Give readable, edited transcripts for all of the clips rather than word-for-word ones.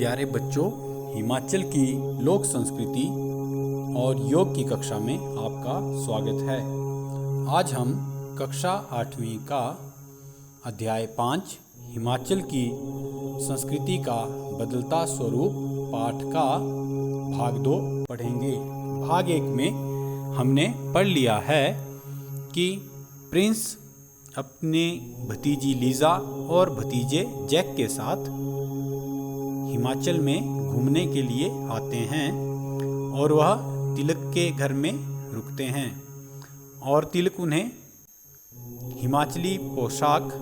प्यारे बच्चों, हिमाचल की लोक संस्कृति और योग की कक्षा में आपका स्वागत है। आज हम कक्षा 8वीं का अध्याय 5 हिमाचल की संस्कृति का बदलता स्वरूप पाठ का भाग 2 पढ़ेंगे। भाग 1 में हमने पढ़ लिया है कि प्रिंस अपने भतीजी लीजा और भतीजे जैक के साथ हिमाचल में घूमने के लिए आते हैं और वह तिलक के घर में रुकते हैं और तिलक उन्हें हिमाचली पोशाक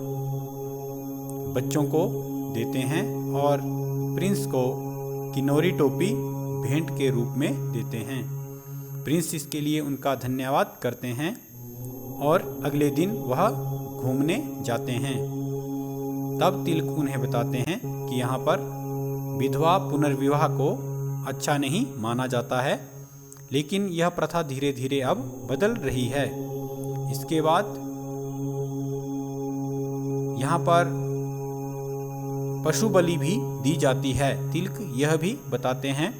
बच्चों को देते हैं और प्रिंस को किन्नौरी टोपी भेंट के रूप में देते हैं। प्रिंस इसके लिए उनका धन्यवाद करते हैं और अगले दिन वह घूमने जाते हैं। तब तिलक उन्हें बताते हैं कि यहाँ पर विधवा पुनर्विवाह को अच्छा नहीं माना जाता है, लेकिन यह प्रथा धीरे धीरे अब बदल रही है। इसके बाद यहाँ पर पशु बलि भी दी जाती है, तिलक यह भी बताते हैं।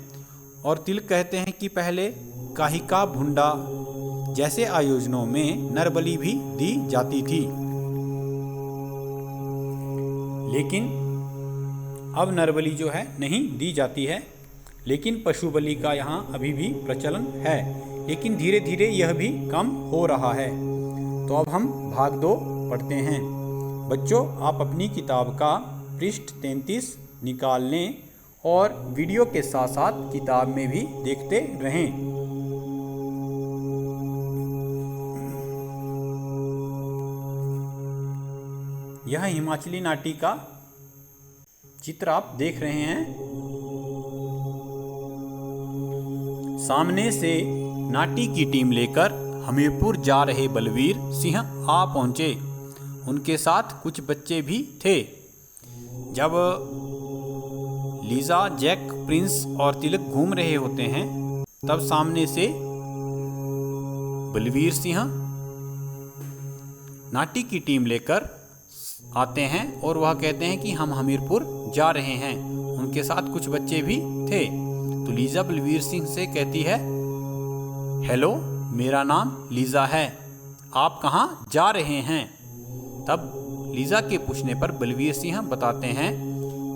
और तिलक कहते हैं कि पहले काहिका भुंडा जैसे आयोजनों में नर बलि भी दी जाती थी, लेकिन अब नर बलि जो है नहीं दी जाती है, लेकिन पशु बलि का यहाँ अभी भी प्रचलन है, लेकिन धीरे धीरे यह भी कम हो रहा है। तो अब हम भाग 2 पढ़ते हैं। बच्चों, आप अपनी किताब का पृष्ठ 33 निकाल लें और वीडियो के साथ साथ किताब में भी देखते रहें। यह हिमाचली नाटी का चित्र आप देख रहे हैं। सामने से नाटी की टीम लेकर हमीरपुर जा रहे बलवीर सिंह आ पहुंचे। उनके साथ कुछ बच्चे भी थे। जब लीजा, जैक, प्रिंस और तिलक घूम रहे होते हैं, तब सामने से बलवीर सिंह नाटी की टीम लेकर आते हैं और वह कहते हैं कि हम हमीरपुर जा रहे हैं। उनके साथ कुछ बच्चे भी थे। तो लीजा बलवीर सिंह से कहती है, हेलो, मेरा नाम लीजा है, आप कहाँ जा रहे हैं? तब लीजा के पूछने पर बलवीर सिंह बताते हैं,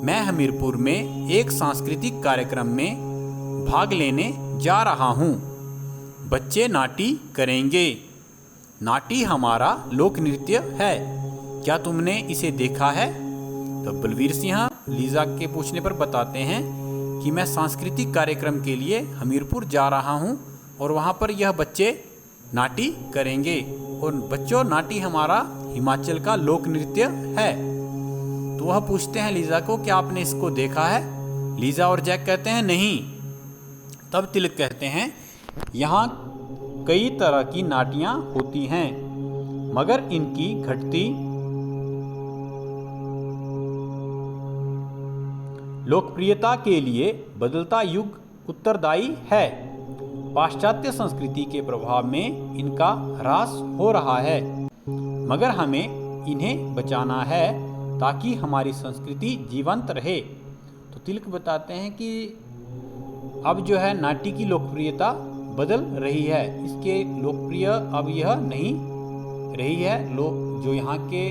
मैं हमीरपुर में एक सांस्कृतिक कार्यक्रम में भाग लेने जा रहा हूँ। बच्चे नाटी करेंगे। नाटी हमारा लोक नृत्य है, क्या तुमने इसे देखा है? तो बलवीर सिंह लीजा के पूछने पर बताते हैं कि मैं सांस्कृतिक कार्यक्रम के लिए हमीरपुर जा रहा हूं और वहां पर यह बच्चे नाटी करेंगे। और बच्चों, नाटी हमारा हिमाचल का लोक नृत्य है। तो वह पूछते हैं लीजा को, क्या आपने इसको देखा है? लीजा और जैक कहते हैं नहीं। तब तिलक कहते हैं, यहाँ कई तरह की नाटियाँ होती हैं, मगर इनकी घटती लोकप्रियता के लिए बदलता युग उत्तरदायी है। पाश्चात्य संस्कृति के प्रभाव में इनका ह्रास हो रहा है, मगर हमें इन्हें बचाना है ताकि हमारी संस्कृति जीवंत रहे। तो तिलक बताते हैं कि अब जो है नाटी की लोकप्रियता बदल रही है। इसके लोकप्रिय अब यह नहीं रही है। जो यहाँ के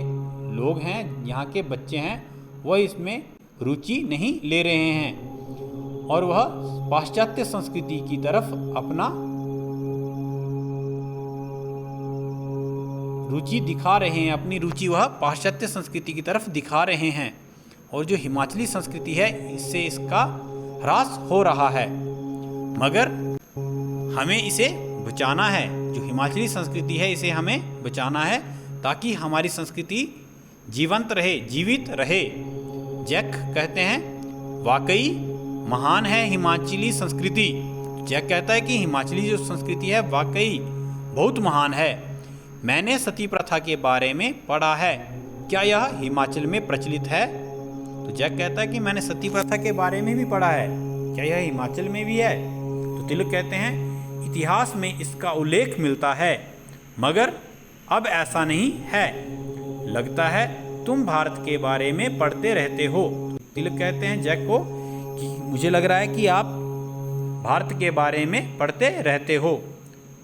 लोग हैं, यहाँ के बच्चे हैं, वह इसमें रुचि नहीं ले रहे हैं और वह पाश्चात्य संस्कृति की तरफ अपना रुचि दिखा रहे हैं। अपनी रुचि वह पाश्चात्य संस्कृति की तरफ दिखा रहे हैं और जो हिमाचली संस्कृति है, इससे इसका ह्रास हो रहा है, मगर हमें इसे बचाना है। जो हिमाचली संस्कृति है, इसे हमें बचाना है ताकि हमारी संस्कृति जीवंत रहे, जीवित रहे। जैक कहते हैं, वाकई महान है हिमाचली संस्कृति। जैक कहता है कि हिमाचली जो संस्कृति है वाकई बहुत महान है। मैंने सती प्रथा के बारे में पढ़ा है, क्या यह हिमाचल में प्रचलित है? तो जैक कहता है कि मैंने सती प्रथा के बारे में भी पढ़ा है, क्या यह हिमाचल में भी है? तो तिलक कहते हैं, इतिहास में इसका उल्लेख मिलता है, मगर अब ऐसा नहीं है। लगता है तुम भारत के बारे में पढ़ते रहते हो। तिलक कहते हैं जैक को कि मुझे लग रहा है कि आप भारत के बारे में पढ़ते रहते हो।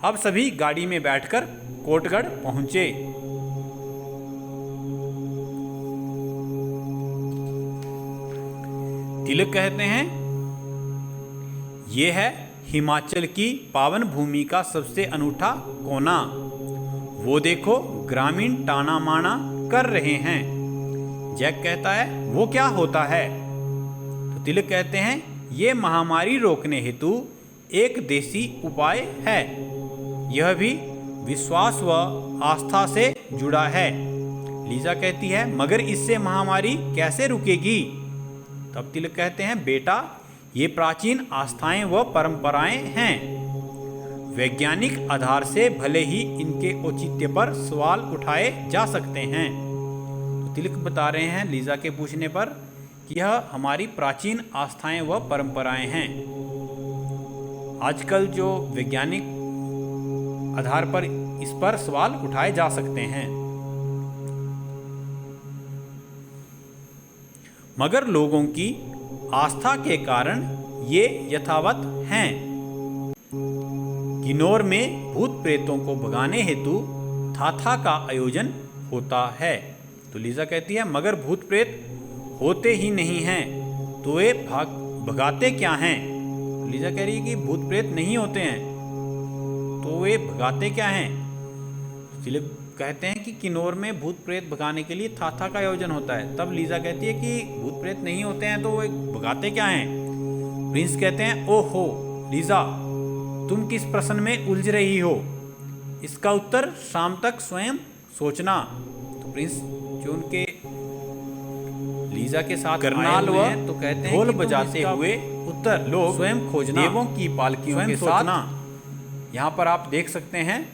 अब सभी गाड़ी में बैठकर कोटगढ़ पहुंचे। तिलक कहते हैं, ये है हिमाचल की पावन भूमि का सबसे अनूठा कोना। वो देखो ग्रामीण टाना माना कर रहे हैं। जैक कहता है, वो क्या होता है? तो तिलक कहते हैं, ये महामारी रोकने हेतु एक देसी उपाय है। यह भी विश्वास व आस्था से जुड़ा है। लीजा कहती है, मगर इससे महामारी कैसे रुकेगी? तब तिलक कहते हैं, बेटा ये प्राचीन आस्थाएं व परंपराएं हैं। वैज्ञानिक आधार से भले ही इनके औचित्य पर सवाल उठाए जा सकते हैं। तो तिलक बता रहे हैं लीजा के पूछने पर कि यह हमारी प्राचीन आस्थाएं व परंपराएं हैं। आजकल जो वैज्ञानिक आधार पर इस पर सवाल उठाए जा सकते हैं, मगर लोगों की आस्था के कारण ये यथावत हैं। किन्नौर में भूत प्रेतों को भगाने हेतु थाथा का आयोजन होता है। तो लीजा कहती है, मगर भूत प्रेत होते ही नहीं हैं, तो वे भगाते क्या हैं? लीजा कह रही है कि भूत प्रेत नहीं होते हैं, तो वे भगाते क्या हैं? तिलक कहते हैं कि किन्नौर में भूत प्रेत भगाने के लिए थाथा का आयोजन होता है। तब लीजा कहती है कि भूत प्रेत नहीं होते हैं, तो वे भगाते क्या हैं? प्रिंस कहते हैं, ओहो लीजा, तुम किस प्रश्न में उलझ रही हो? इसका उत्तर शाम तक स्वयं सोचना। तो प्रिंस जो उनके लीजा के साथ करनाल व तो कहते हैं ढोल बजाते हुए उत्तर लोग स्वयं खोजना, देवों की पालकियों के साथ। यहाँ पर आप देख सकते हैं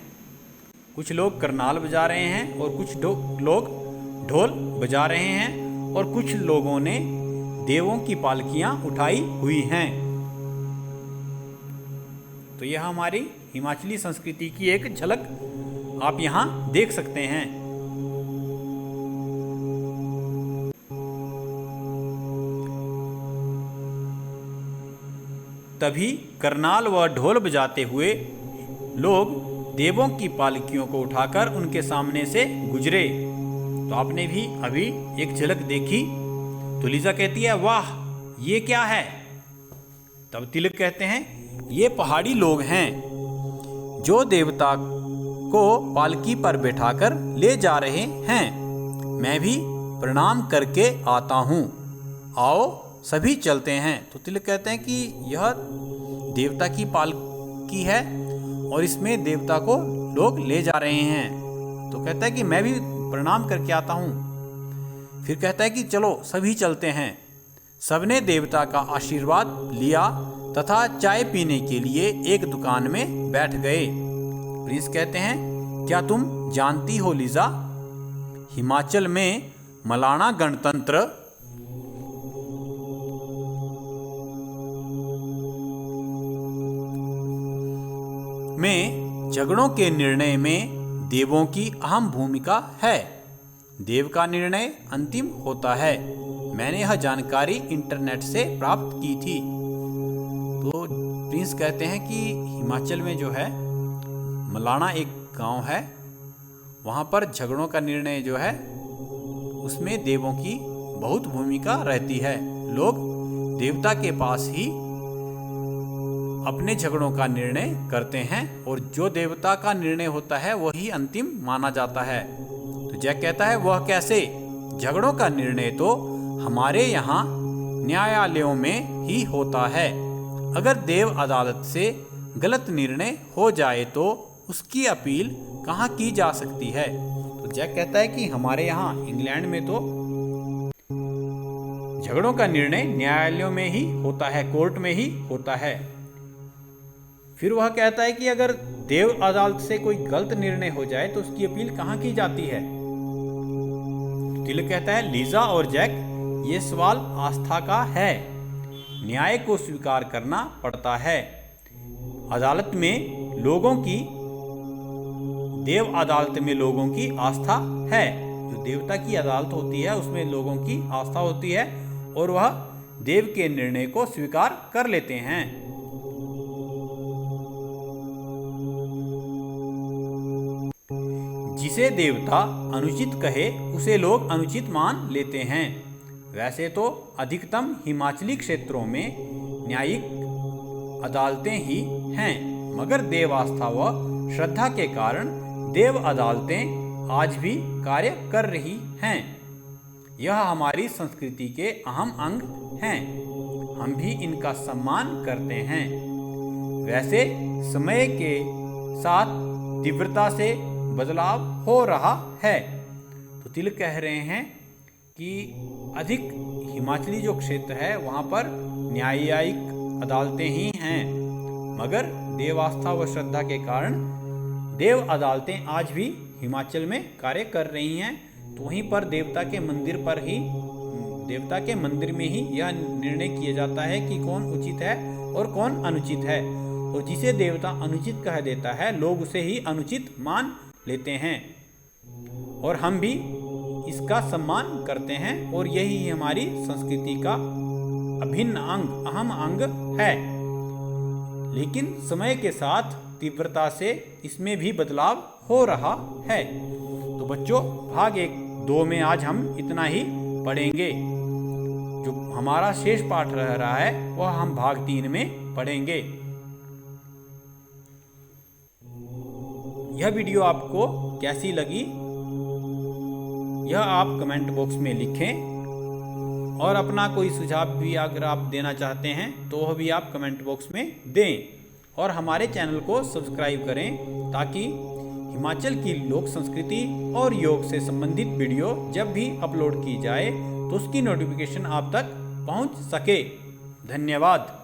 कुछ लोग करनाल बजा रहे हैं और कुछ लोग ढोल बजा रहे हैं और कुछ लोगों ने देवों की पालकियां उठाई हुई हैं। तो यह हमारी हिमाचली संस्कृति की एक झलक आप यहाँ देख सकते हैं। तभी करनाल व ढोल बजाते हुए लोग देवों की पालकियों को उठाकर उनके सामने से गुजरे। तो आपने भी अभी एक झलक देखी। तो लीजा कहती है, वाह ये क्या है? तब तिलक कहते हैं, ये पहाड़ी लोग हैं जो देवता को पालकी पर बैठाकर ले जा रहे हैं। मैं भी प्रणाम करके आता हूँ, आओ सभी चलते हैं। तो तिलक कहते हैं कि यह देवता की पालकी है और इसमें देवता को लोग ले जा रहे हैं। तो कहता है कि मैं भी प्रणाम करके आता हूँ। फिर कहता है कि चलो सभी चलते हैं। सबने देवता का आशीर्वाद लिया तथा चाय पीने के लिए एक दुकान में बैठ गए। प्रिंस कहते हैं, क्या तुम जानती हो लीजा, हिमाचल में मलाना गणतंत्र में झगड़ों के निर्णय में देवों की अहम भूमिका है। देव का निर्णय अंतिम होता है। मैंने यह जानकारी इंटरनेट से प्राप्त की थी। तो प्रिंस कहते हैं कि हिमाचल में जो है मलाना एक गांव है, वहाँ पर झगड़ों का निर्णय जो है उसमें देवों की बहुत भूमिका रहती है। लोग देवता के पास ही अपने झगड़ों का निर्णय करते हैं और जो देवता का निर्णय होता है वही अंतिम माना जाता है। तो जैक कहता है, वह कैसे? झगड़ों का निर्णय तो हमारे यहाँ न्यायालयों में ही होता है। अगर देव अदालत से गलत निर्णय हो जाए तो उसकी अपील कहाँ की जा सकती है? तो जैक कहता है कि हमारे यहाँ इंग्लैंड में तो झगड़ों का निर्णय न्यायालयों में ही होता है, कोर्ट में ही होता है। फिर वह कहता है कि अगर देव अदालत से कोई गलत निर्णय हो जाए तो उसकी अपील कहाँ की जाती है? तिलक कहता है, लीजा और जैक, ये सवाल आस्था का है। न्याय को स्वीकार करना पड़ता है। अदालत में लोगों की देव अदालत में लोगों की आस्था है। जो देवता की अदालत होती है उसमें लोगों की आस्था होती है और वह देव के निर्णय को स्वीकार कर लेते हैं। जिसे देवता अनुचित कहे उसे लोग अनुचित मान लेते हैं। वैसे तो अधिकतम हिमाचली क्षेत्रों में न्यायिक अदालतें ही हैं, मगर देव आस्था व श्रद्धा के कारण देव अदालतें आज भी कार्य कर रही हैं। यह हमारी संस्कृति के अहम अंग हैं। हम भी इनका सम्मान करते हैं। वैसे समय के साथ तीव्रता से बदलाव हो रहा है। तो तिलक कह रहे हैं कि अधिक हिमाचली जो क्षेत्र है वहाँ पर न्यायिक अदालतें ही हैं, मगर देव आस्था व श्रद्धा के कारण देव अदालतें आज भी हिमाचल में कार्य कर रही हैं। तो वहीं पर देवता के मंदिर में ही यह निर्णय किया जाता है कि कौन उचित है और कौन अनुचित है। और जिसे देवता अनुचित कह देता है लोग उसे ही अनुचित मान लेते हैं, और हम भी इसका सम्मान करते हैं। और यही हमारी संस्कृति का अभिन्न अंग, अहम अंग है। लेकिन समय के साथ तीव्रता से इसमें भी बदलाव हो रहा है। तो बच्चों, भाग 1-2 में आज हम इतना ही पढ़ेंगे। जो हमारा शेष पाठ रह रहा है वह हम भाग 3 में पढ़ेंगे। यह वीडियो आपको कैसी लगी यह आप कमेंट बॉक्स में लिखें, और अपना कोई सुझाव भी अगर आप देना चाहते हैं तो वह भी आप कमेंट बॉक्स में दें। और हमारे चैनल को सब्सक्राइब करें ताकि हिमाचल की लोक संस्कृति और योग से संबंधित वीडियो जब भी अपलोड की जाए तो उसकी नोटिफिकेशन आप तक पहुंच सके। धन्यवाद।